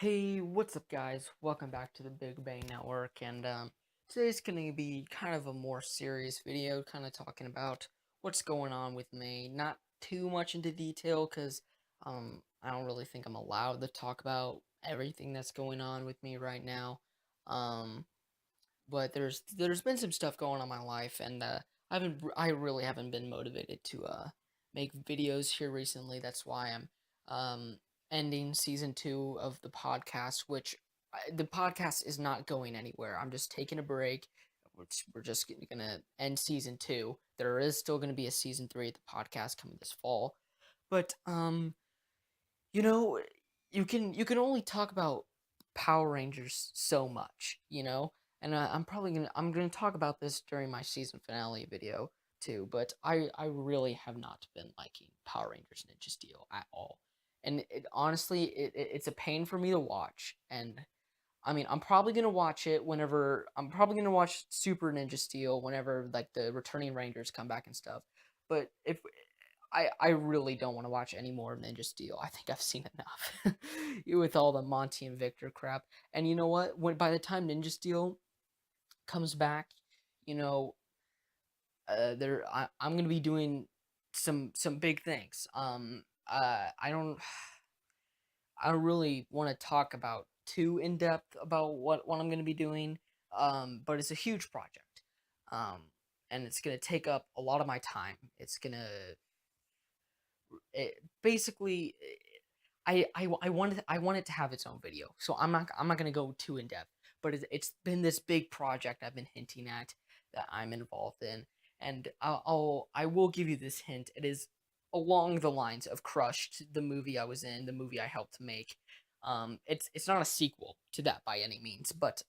Hey, what's up, guys? Welcome back to the Big Bang Network, and today's going to be kind of a more serious video, kind of talking about what's going on with me. Not too much into detail, because I don't really think I'm allowed to talk about everything that's going on with me right now. Um, but there's been some stuff going on in my life, and I really haven't been motivated to make videos here recently. That's why I'm um ending season 2 of the podcast, which the podcast is not going anywhere. I'm just taking a break. We're just gonna end season 2. There is still gonna be a season 3 of the podcast coming this fall, but you know, you can only talk about Power Rangers so much, and I'm gonna talk about this during my season finale video too. But I really have not been liking Power Rangers Ninja Steel at all, and honestly, it's a pain for me to watch. And I mean, I'm probably gonna watch Super Ninja Steel whenever like the returning Rangers come back and stuff. But if I really don't want to watch any more of Ninja Steel. I think I've seen enough with all the Monty and Victor crap. And you know what? When by the time Ninja Steel comes back, you know, I'm gonna be doing some big things. I don't really want to talk about too in depth about what I'm gonna be doing. But it's a huge project. And it's gonna take up a lot of my time. Basically, I want it to have its own video, so I'm not gonna go too in depth. But it's been this big project I've been hinting at that I'm involved in, and I will give you this hint. It is along the lines of Crushed, the movie I was in, the movie I helped make. It's not a sequel to that by any means, but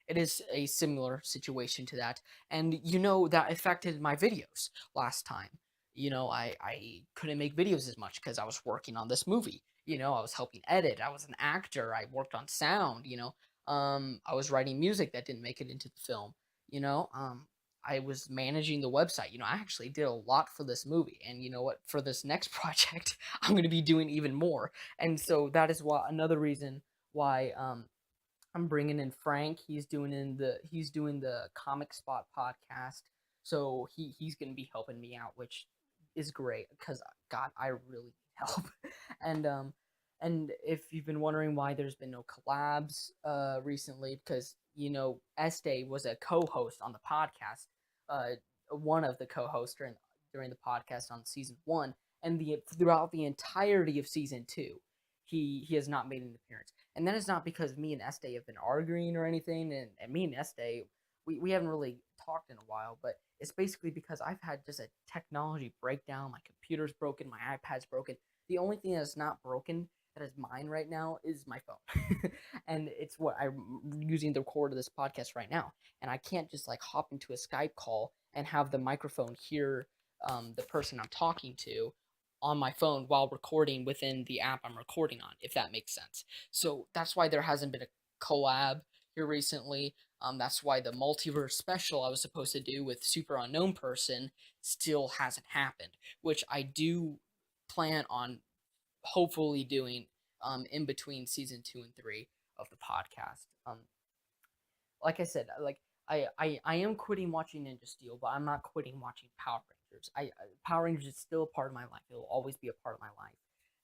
it is a similar situation to that, and that affected my videos last time. I couldn't make videos as much because I was working on this movie. I was helping edit. I was an actor. I worked on sound. I was writing music that didn't make it into the film. You know, I was managing the website. I actually did a lot for this movie, and you know what? For this next project, I'm going to be doing even more. And so that is why another reason why I'm bringing in Frank. He's doing the Comic Spot podcast, so he's gonna be helping me out, which is great because God, I really need help. and and if you've been wondering why there's been no collabs recently, because Este was a co-host on the podcast, one of the co-hosts during the podcast on season 1, and the throughout the entirety of season 2, he has not made an appearance. And that is not because me and Este have been arguing or anything. And me and Este, we haven't really talked in a while, but it's basically because I've had just a technology breakdown. My computer's broken, my iPad's broken. The only thing that's not broken that is mine right now is my phone. And it's what I'm using to record this podcast right now. And I can't just like hop into a Skype call and have the microphone hear the person I'm talking to on my phone while recording within the app I'm recording on, if that makes sense. So that's why there hasn't been a collab here recently. That's why the multiverse special I was supposed to do with Super Unknown Person still hasn't happened, which I do plan on hopefully doing in between season 2 and 3 of the podcast. Like I said, I am quitting watching Ninja Steel, but I'm not quitting watching Power Rangers. Power Rangers is still a part of my life. It'll always be a part of my life.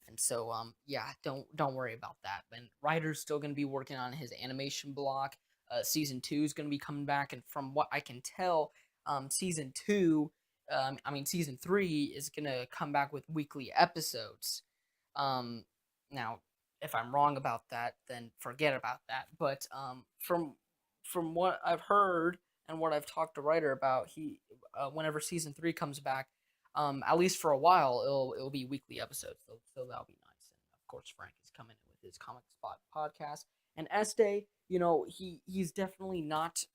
And so yeah, don't worry about that. And Ryder's still gonna be working on his animation block. Season 2 is gonna be coming back, and from what I can tell, season 2, season 3 is gonna come back with weekly episodes. Now, if I'm wrong about that, then forget about that. But from what I've heard and what I've talked to Ryder about, he whenever season 3 comes back, at least for a while, it'll be weekly episodes. So that'll be nice. And of course, Frank is coming in with his Comic Spot podcast. And Este, he's definitely not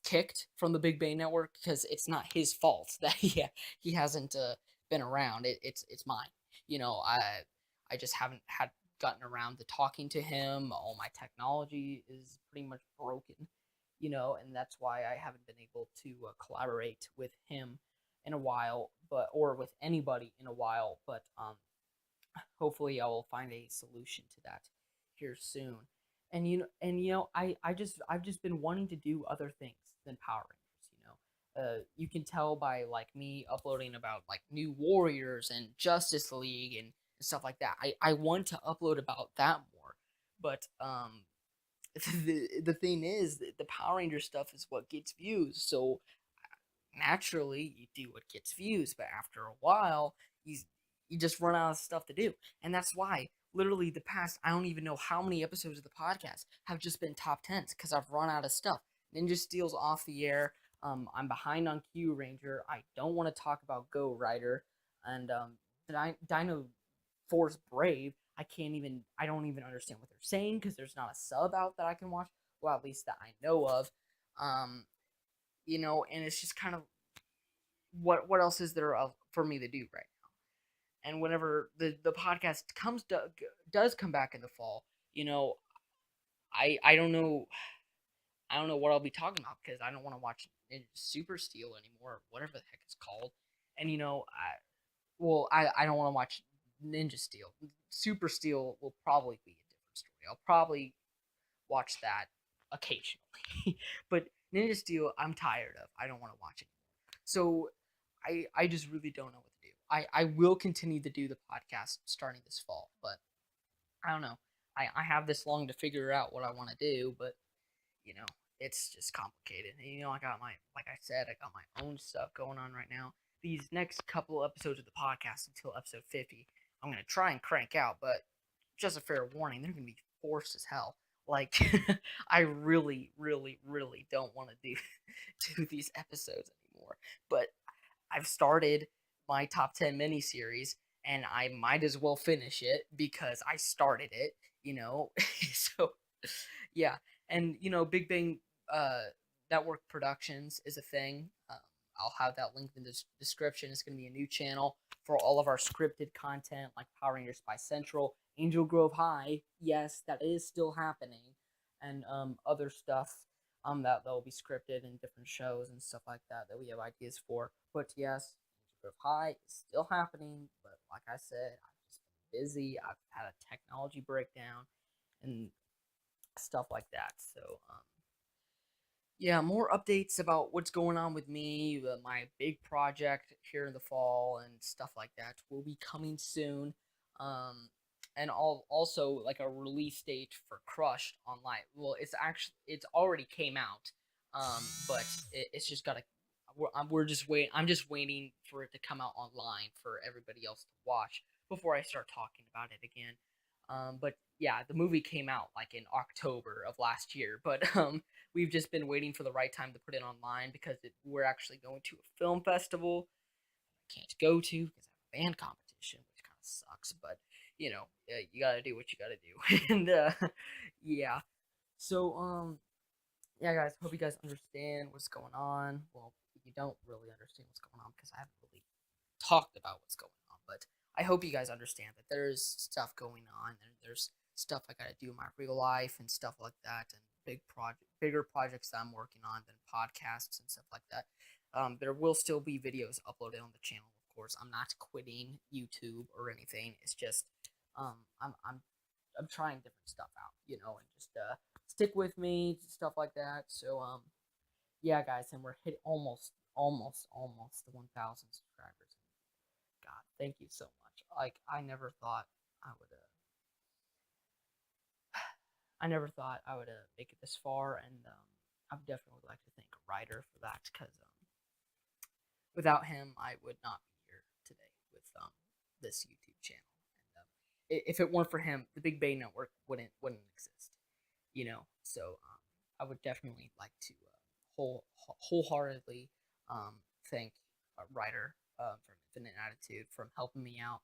kicked from the Big Bang Network because it's not his fault that he hasn't been around. It's mine. I just haven't had gotten around to talking to him. All my technology is pretty much broken, and that's why I haven't been able to collaborate with him in a while, or with anybody in a while. But hopefully, I will find a solution to that here soon. I've just been wanting to do other things than Power Rangers. You can tell by like me uploading about like New Warriors and Justice League and stuff like that. I want to upload about that more, but the thing is, the Power Ranger stuff is what gets views. So naturally, you do what gets views, but after a while, you you just run out of stuff to do, and that's why literally the past I don't even know how many episodes of the podcast have just been top tens because I've run out of stuff. Ninja Steel's off the air. I'm behind on Q Ranger. I don't want to talk about Go Rider, and Dino Force Brave. I don't even understand what they're saying because there's not a sub out that I can watch. Well, at least that I know of. Um, and it's just kind of what else is there for me to do right now? And whenever the podcast does come back in the fall, I don't know. I don't know what I'll be talking about because I don't want to watch Ninja Super Steel anymore, or whatever the heck it's called. And I don't want to watch Ninja Steel. Super Steel will probably be a different story. I'll probably watch that occasionally, but Ninja Steel, I'm tired of. I don't want to watch it. So I just really don't know what to do. I will continue to do the podcast starting this fall, but I don't know. I have this long to figure out what I want to do, but you know, it's just complicated. And, I got like I said, I got my own stuff going on right now. These next couple episodes of the podcast until episode 50, I'm going to try and crank out, but just a fair warning, they're going to be forced as hell. Like, I really, really, really don't want to do these episodes anymore. But I've started my top 10 miniseries, and I might as well finish it because I started it. So, yeah. And, Big Bang uh, Network Productions is a thing. I'll have that linked in the description. It's going to be a new channel for all of our scripted content like Power Rangers Spy Central, Angel Grove High. Yes, that is still happening. And other stuff that will be scripted in different shows and stuff like that we have ideas for. But yes, Angel Grove High is still happening. But like I said, I've just been busy. I've had a technology breakdown and stuff like that. So, yeah, more updates about what's going on with me, my big project here in the fall, and stuff like that will be coming soon. Um, and also like a release date for Crushed online. Well, it's already came out, but it's just gotta. We're just wait. I'm just waiting for it to come out online for everybody else to watch before I start talking about it again. But yeah, the movie came out like in October of last year, but we've just been waiting for the right time to put it online because we're actually going to a film festival I can't go to because I have a band competition, which kind of sucks. But you gotta do what you gotta do, and yeah. So yeah, guys, hope you guys understand what's going on. Well, you don't really understand what's going on because I haven't really talked about what's going on, but I hope you guys understand that there's stuff going on and there's stuff I gotta do in my real life and stuff like that, and bigger projects that I'm working on than podcasts and stuff like that. There will still be videos uploaded on the channel, of course. I'm not quitting YouTube or anything. It's just I'm trying different stuff out, and just stick with me, stuff like that. So yeah, guys, and we're hit almost the 1,000 subscribers. God, thank you so much. Like I never thought I would make it this far, and I would definitely like to thank Ryder for that because without him, I would not be here today with this YouTube channel. And if it weren't for him, the Big Bay Network wouldn't exist. So I would definitely like to wholeheartedly thank Ryder from Infinite Attitude from helping me out,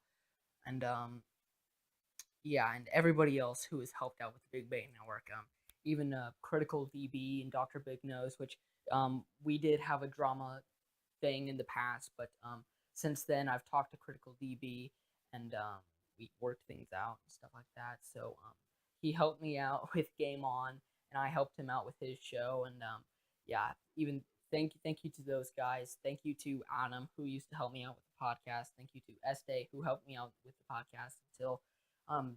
and yeah, and everybody else who has helped out with the Big Bang Network. Even Critical DB and Dr. Big Nose, which we did have a drama thing in the past, but since then I've talked to Critical DB and we worked things out and stuff like that. So he helped me out with Game On, and I helped him out with his show. And yeah, even thank you to those guys. Thank you to Adam who used to help me out with the podcast. Thank you to Este who helped me out with the podcast until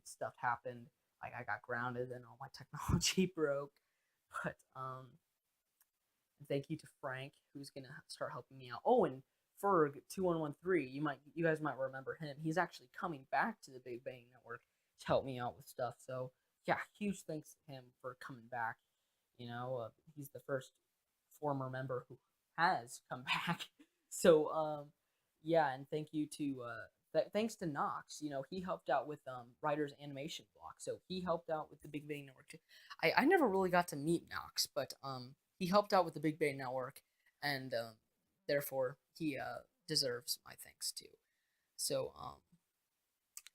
stuff happened. like I got grounded and all my technology broke. But thank you to Frank, who's gonna start helping me out. Oh, and Ferg 2113, you guys might remember him. He's actually coming back to the Big Bang Network to help me out with stuff. So yeah, huge thanks to him for coming back. He's the first former member who has come back. So yeah, and thank you to thanks to Knox. He helped out with writer's animation block. So he helped out with the Big Bang Network too. I never really got to meet Knox, but he helped out with the Big Bang Network, and therefore he deserves my thanks too. So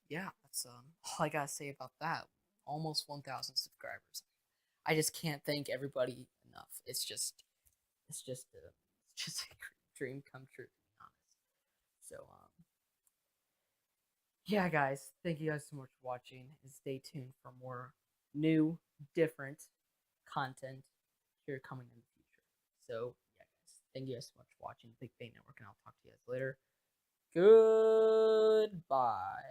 yeah, that's all I gotta say about that. Almost 1,000 subscribers. I just can't thank everybody enough. It's just a dream come true, to be honest. So yeah, guys, thank you guys so much for watching, and stay tuned for more new, different content here coming in the future. So yeah, guys, thank you guys so much for watching Big Bang Network, and I'll talk to you guys later. Goodbye.